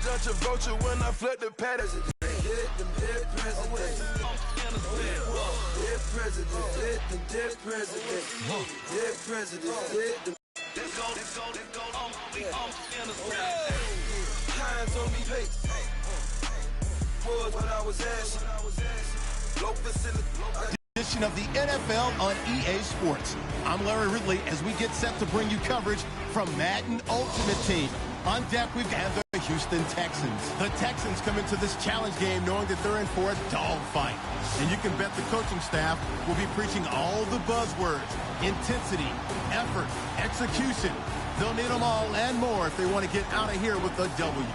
Judge a vulture when I flip the pattern. Hit them dead presidents. Dead presidents. Hit them dead presidents. Dead presidents. Hit them. Hands on me, pace. Was when I was asking. Low facility. Edition of the NFL on EA Sports. I'm Larry Ridley as we get set to bring you coverage from Madden Ultimate Team. On deck, we've got the Houston Texans. The Texans come into this challenge game knowing that they're in for a dogfight. And you can bet the coaching staff will be preaching all the buzzwords: intensity, effort, execution. They'll need them all and more if they want to get out of here with a W.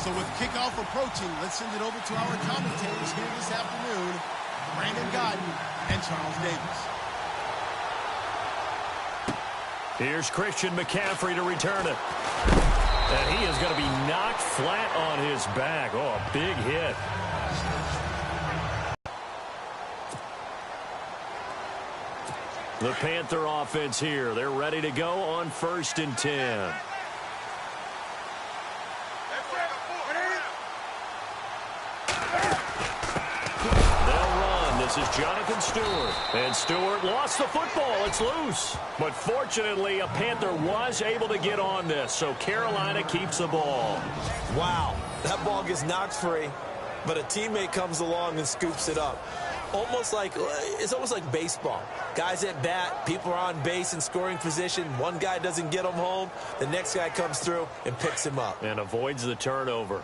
So with kickoff approaching, let's send it over to our commentators here this afternoon, Brandon Godden and Charles Davis. Here's Christian McCaffrey to return it. And he is going to be knocked flat on his back. Oh, a big hit. The Panther offense here. They're ready to go on 1st and 10. This is Jonathan Stewart. And Stewart lost the football. It's loose. But fortunately, a Panther was able to get on this, so Carolina keeps the ball. Wow, that ball gets knocked free, but a teammate comes along and scoops it up. It's almost like baseball. Guys at bat, people are on base in scoring position. One guy doesn't get him home. The next guy comes through and picks him up. And avoids the turnover.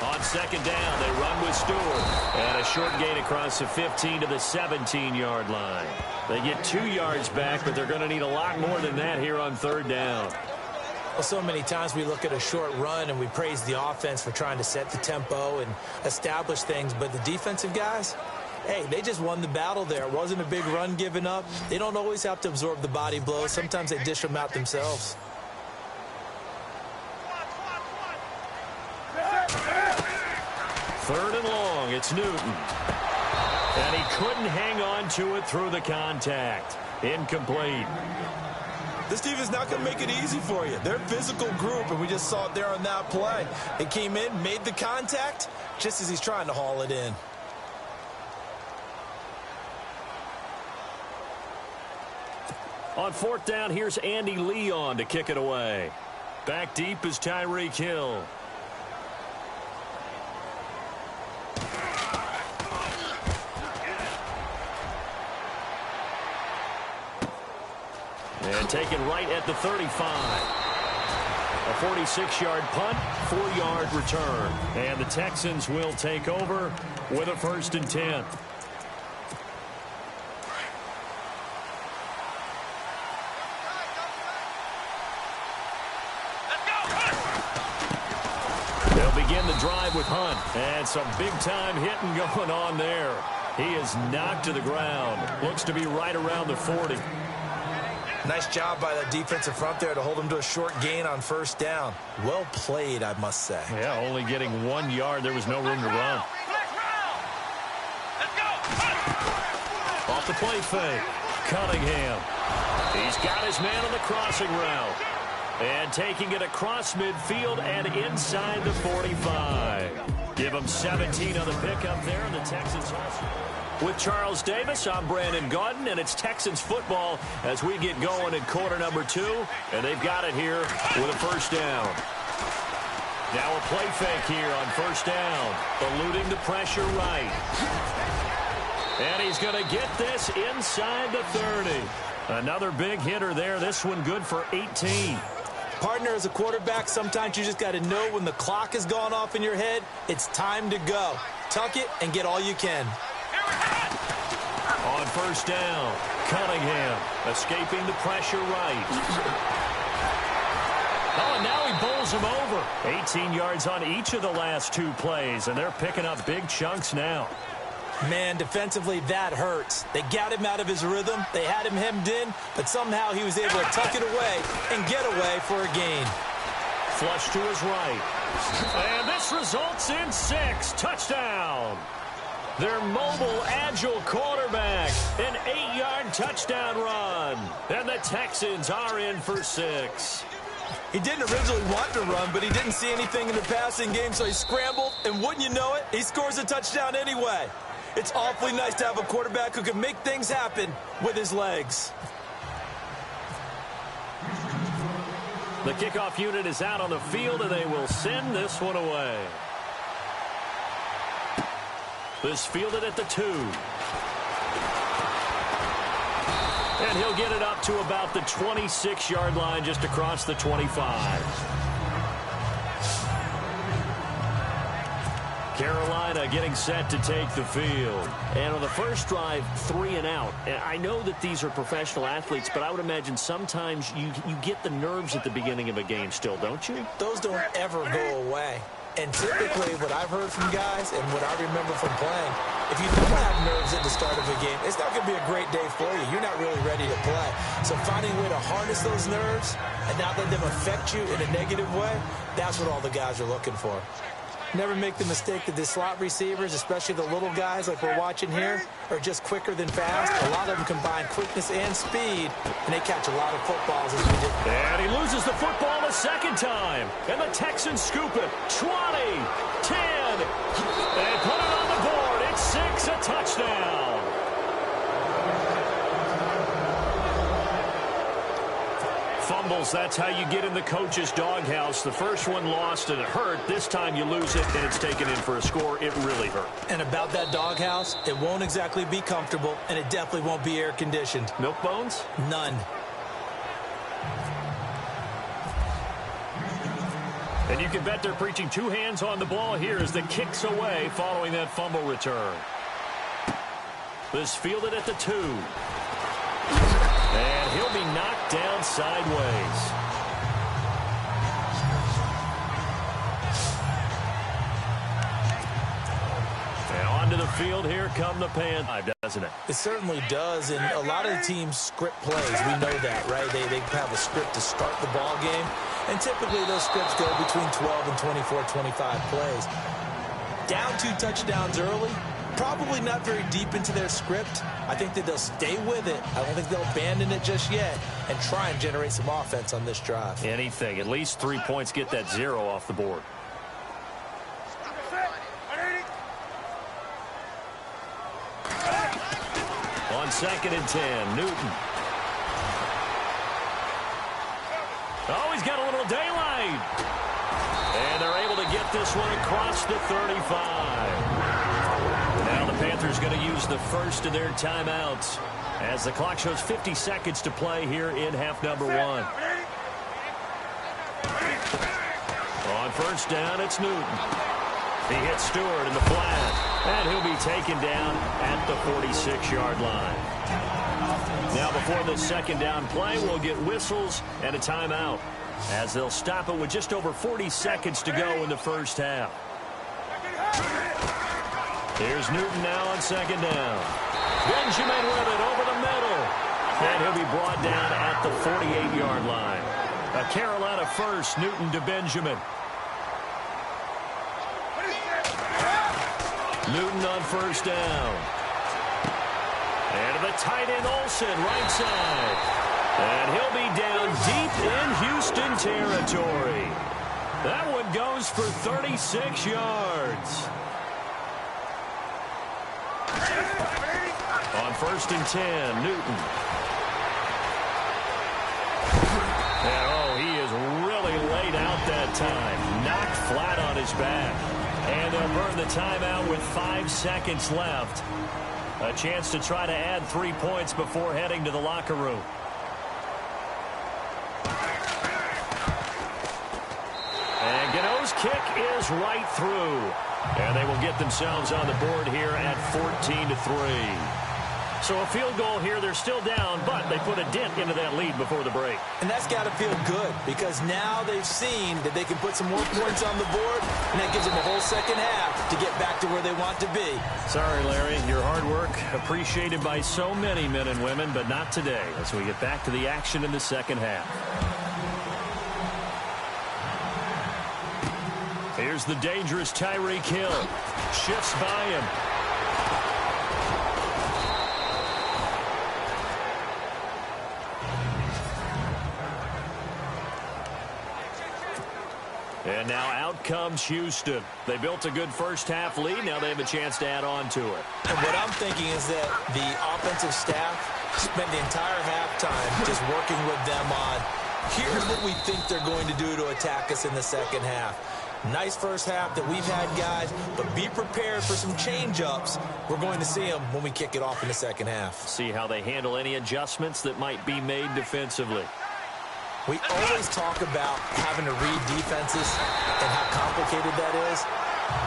On 2nd down, they run with Stewart. And a short gain across the 15 to the 17-yard line. They get 2 yards back, but they're going to need a lot more than that here on 3rd down. Well, so many times we look at a short run and we praise the offense for trying to set the tempo and establish things, but the defensive guys, hey, they just won the battle there. It wasn't a big run given up. They don't always have to absorb the body blows. Sometimes they dish them out themselves. Third and long, it's Newton. And he couldn't hang on to it through the contact. Incomplete. This team is not going to make it easy for you. They're a physical group, and we just saw it there on that play. They came in, made the contact, just as he's trying to haul it in. On 4th down, here's Andy Leon to kick it away. Back deep is Tyreek Hill. And taken right at the 35. A 46-yard punt, 4-yard return. And the Texans will take over with a 1st and 10. They'll begin the drive with Hunt. And some big-time hitting going on there. He is knocked to the ground. Looks to be right around the 40. Nice job by the defensive front there to hold him to a short gain on 1st down. Well played, I must say. Yeah, only getting 1 yard. There was no room to run. Off the play fake. Cunningham. He's got his man on the crossing route. And taking it across midfield and inside the 45. Give him 17 on the pickup there, and the Texans also. With Charles Davis, I'm Brandon Godden, and it's Texans football as we get going in quarter number 2. And they've got it here with a 1st down. Now a play fake here on 1st down. Eluding the pressure right. And he's going to get this inside the 30. Another big hitter there. This one good for 18. Partner, as a quarterback, sometimes you just got to know when the clock has gone off in your head, it's time to go. Tuck it and get all you can. On 1st down, Cunningham escaping the pressure right. Oh, and now he bowls him over. 18 yards on each of the last 2 plays, and they're picking up big chunks now. Man, defensively, that hurts. They got him out of his rhythm. They had him hemmed in, but somehow he was able to tuck it away and get away for a gain. Flush to his right. And this results in 6. Touchdown. Their mobile, agile quarterback. An 8-yard touchdown run. And the Texans are in for 6. He didn't originally want to run, but he didn't see anything in the passing game, so he scrambled, and wouldn't you know it, he scores a touchdown anyway. It's awfully nice to have a quarterback who can make things happen with his legs. The kickoff unit is out on the field, and they will send this one away. This fielded at the 2. And he'll get it up to about the 26-yard line, just across the 25. Carolina getting set to take the field. And on the first drive, 3 and out. And I know that these are professional athletes, but I would imagine sometimes you get the nerves at the beginning of a game still, don't you? Those don't ever go away. And typically, what I've heard from guys and what I remember from playing, if you don't have nerves at the start of a game, it's not going to be a great day for you. You're not really ready to play. So finding a way to harness those nerves and not let them affect you in a negative way, that's what all the guys are looking for. Never make the mistake that the slot receivers, especially the little guys like we're watching here, are just quicker than fast. A lot of them combine quickness and speed, and they catch a lot of footballs as we did. And he loses the football a second time. And the Texans scoop it. 20, 10. They put it on the board. It's 6, a touchdown. Fumbles, that's how you get in the coach's doghouse. The first one lost and it hurt. This time you lose it and it's taken in for a score. It really hurt. And about that doghouse, it won't exactly be comfortable, and it definitely won't be air-conditioned. Milk bones? None. And you can bet they're preaching 2 hands on the ball here as the kick's away following that fumble return. This fielded at the 2. And he'll be knocked down sideways. And onto the field, here come the Panthers, doesn't it? It certainly does, and a lot of the teams script plays. We know that, right? They have a script to start the ball game, and typically those scripts go between 12 and 24, 25 plays. Down 2 touchdowns early, probably not very deep into their script. I think that they'll stay with it. I don't think they'll abandon it just yet and try and generate some offense on this drive. Anything. At least 3 points, get that 0 off the board. On 2nd and 10, Newton. Oh, he's got a little daylight. And they're able to get this one across the 35. Now the Panthers going to use the first of their timeouts as the clock shows 50 seconds to play here in half number 1. On first down, it's Newton. He hits Stewart in the flat, and he'll be taken down at the 46-yard line. Now before the second down play, we'll get whistles and a timeout as they'll stop it with just over 40 seconds to go in the first half. Here's Newton now on second down. Benjamin with it over the middle. And he'll be brought down at the 48-yard line. A Carolina first, Newton to Benjamin. Newton on first down. And to the tight end Olsen, right side. And he'll be down deep in Houston territory. That one goes for 36 yards. On first and 10, Newton. And oh, he is really laid out that time. Knocked flat on his back. And they'll burn the timeout with 5 seconds left. A chance to try to add 3 points before heading to the locker room. And Gano's kick is right through. And they will get themselves on the board here at 14-3. So a field goal here. They're still down, but they put a dent into that lead before the break. And that's got to feel good because now they've seen that they can put some more points on the board, and that gives them a whole second half to get back to where they want to be. Sorry, Larry. Your hard work appreciated by so many men and women, but not today as we get back to the action in the second half. Here's the dangerous Tyreek Hill. Shifts by him. And now out comes Houston. They built a good first-half lead. Now they have a chance to add on to it. And what I'm thinking is that the offensive staff spent the entire halftime just working with them on, here's what we think they're going to do to attack us in the second half. Nice first half that we've had, guys, but be prepared for some change-ups. We're going to see them when we kick it off in the second half. See how they handle any adjustments that might be made defensively. We always talk about having to read defenses and how complicated that is.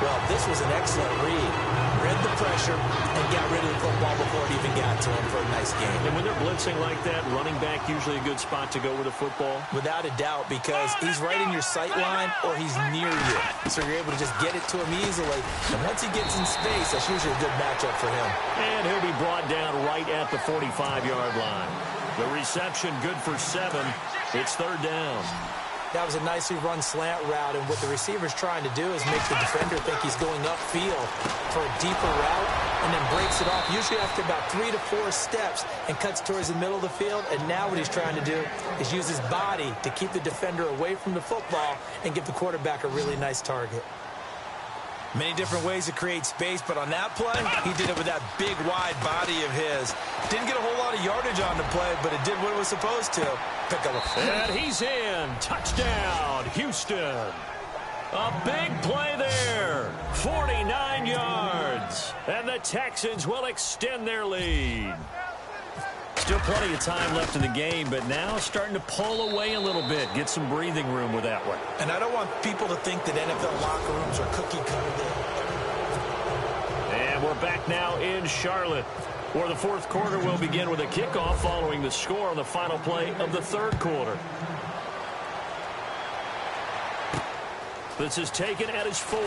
Well, this was an excellent read. Read the pressure and got rid of the football before it even got to him for a nice game. And when they're blitzing like that, running back usually a good spot to go with the football? Without a doubt, because he's right in your sight line or he's near you. So you're able to just get it to him easily. And once he gets in space, that's usually a good matchup for him. And he'll be brought down right at the 45-yard line. The reception good for 7. It's third down. That was a nicely run slant route, and what the receiver's trying to do is make the defender think he's going upfield for a deeper route and then breaks it off, usually after about 3 to 4 steps, and cuts towards the middle of the field. And now what he's trying to do is use his body to keep the defender away from the football and give the quarterback a really nice target. Many different ways to create space, but on that play, he did it with that big, wide body of his. Didn't get a whole lot of yardage on the play, but it did what it was supposed to. Pick up a... And he's in. Touchdown, Houston. A big play there. 49 yards. And the Texans will extend their lead. Still plenty of time left in the game, but now starting to pull away a little bit. Get some breathing room with that one. And I don't want people to think that NFL locker rooms are cookie-cutter. And we're back now in Charlotte, where the fourth quarter will begin with a kickoff following the score on the final play of the third quarter. This is taken at his 4.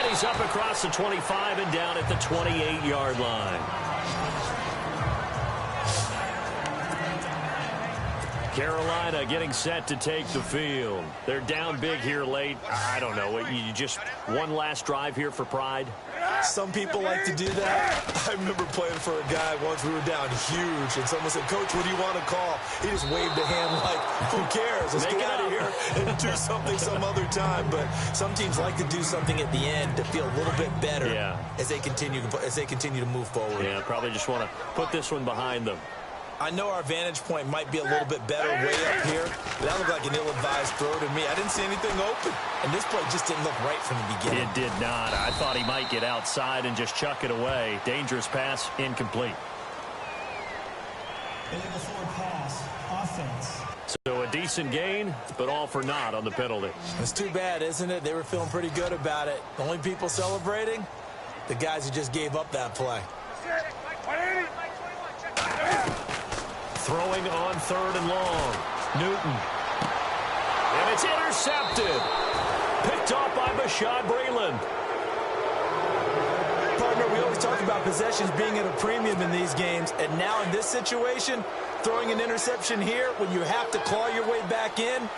He's up across the 25 and down at the 28-yard line. Carolina getting set to take the field. They're down big here late. I don't know. You just one last drive here for pride? Some people like to do that. I remember playing for a guy once. We were down huge, and someone said, "Coach, what do you want to call?" He just waved a hand like, "Who cares? Let's get out of here and do something some other time." But some teams like to do something at the end to feel a little bit better as they continue to move forward. Yeah, probably just want to put this one behind them. I know our vantage point might be a little bit better way up here, but that looked like an ill-advised throw to me. I didn't see anything open, and this play just didn't look right from the beginning. It did not. I thought he might get outside and just chuck it away. Dangerous pass, incomplete. Pass, offense. So a decent gain, but all for naught on the penalty. It's too bad, isn't it? They were feeling pretty good about it. The only people celebrating, the guys who just gave up that play. Throwing on 3rd and long. Newton. And it's intercepted. Picked off by Bashaud Breeland. Partner, we always talk about possessions being at a premium in these games, and now in this situation, throwing an interception here when you have to claw your way back in,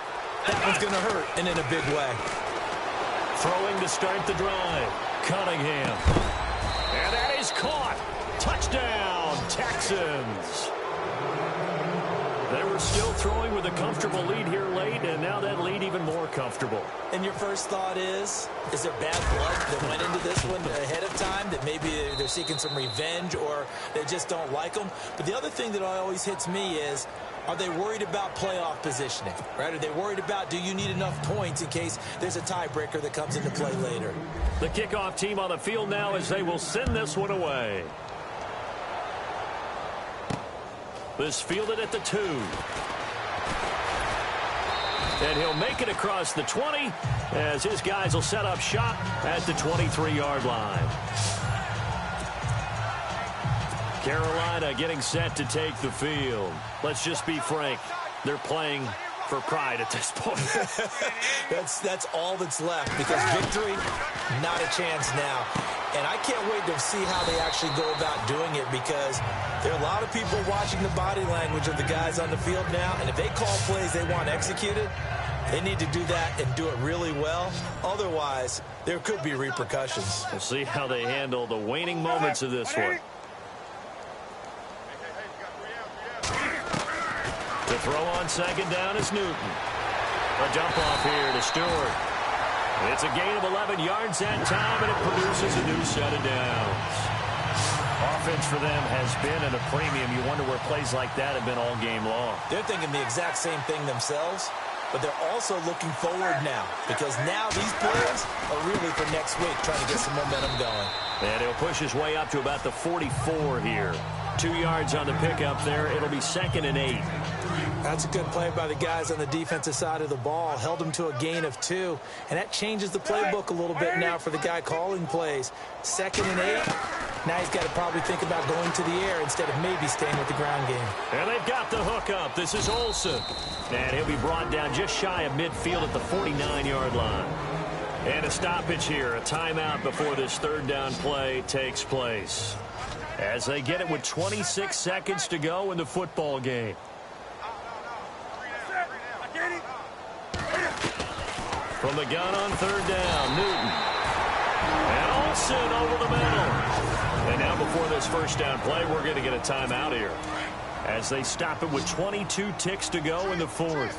that one's going to hurt, and in a big way. Throwing to start the drive. Cunningham. And that is caught. Touchdown, Texans. They were still throwing with a comfortable lead here late, and now that lead even more comfortable. And your first thought is there bad blood that went into this one ahead of time, that maybe they're seeking some revenge or they just don't like them? But the other thing that always hits me is, are they worried about playoff positioning, right? Are they worried about, do you need enough points in case there's a tiebreaker that comes into play later? The kickoff team on the field now as they will send this one away. This fielded at the 2. And he'll make it across the 20 as his guys will set up shop at the 23-yard line. Carolina getting set to take the field. Let's just be frank. They're playing for pride at this point. That's all that's left, because victory, not a chance now. And I can't wait to see how they actually go about doing it, because there are a lot of people watching the body language of the guys on the field now, and if they call plays they want executed, they need to do that and do it really well. Otherwise, there could be repercussions. We'll see how they handle the waning moments of this one. To throw on 2nd down is Newton. A dump off here to Stewart. It's a gain of 11 yards that time, and it produces a new set of downs. Offense for them has been at a premium. You wonder where plays like that have been all game long. They're thinking the exact same thing themselves, but they're also looking forward now, because now these plays are really for next week, trying to get some momentum going. And he'll push his way up to about the 44 here. 2 yards on the pickup there. It'll be 2nd and 8. That's a good play by the guys on the defensive side of the ball. Held them to a gain of 2, and that changes the playbook a little bit now for the guy calling plays. 2nd and 8. Now he's got to probably think about going to the air instead of maybe staying with the ground game. And they've got the hook up. This is Olsen. And he'll be brought down just shy of midfield at the 49-yard line. And a stoppage here, a timeout before this 3rd down play takes place. As they get it with 26 seconds to go in the football game. From the gun on 3rd down, Newton. And Olsen over the middle. And now before this 1st down play, we're going to get a timeout here. As they stop it with 22 ticks to go in the 4th.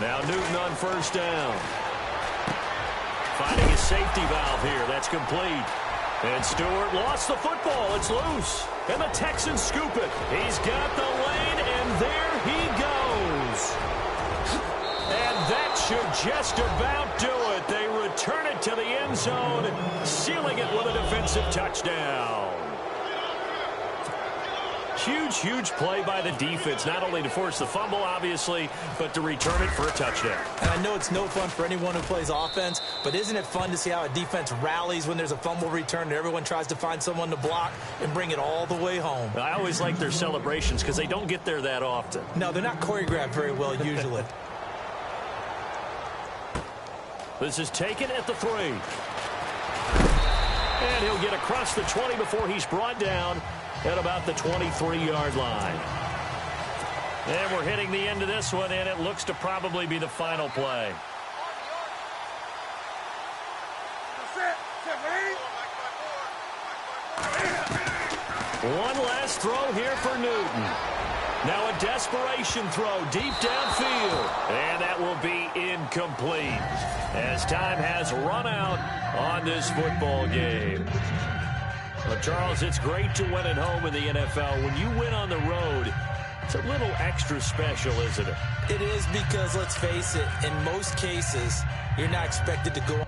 Now Newton on 1st down. Finding his safety valve here. That's complete. And Stewart lost the football. It's loose. And the Texans scoop it. He's got the lane, and there he goes. And that should just about do it. They return it to the end zone, sealing it with a defensive touchdown. Huge, huge play by the defense, not only to force the fumble, obviously, but to return it for a touchdown. And I know it's no fun for anyone who plays offense, but isn't it fun to see how a defense rallies when there's a fumble return and everyone tries to find someone to block and bring it all the way home? I always like their celebrations because they don't get there that often. No, they're not choreographed very well usually. This is taken at the 3. And he'll get across the 20 before he's brought down at about the 23-yard line. And we're hitting the end of this one, and it looks to probably be the final play. One last throw here for Newton. Now a desperation throw deep downfield. And that will be incomplete as time has run out on this football game. But, Charles, it's great to win at home in the NFL. When you win on the road, it's a little extra special, isn't it? It is because, let's face it, in most cases, you're not expected to go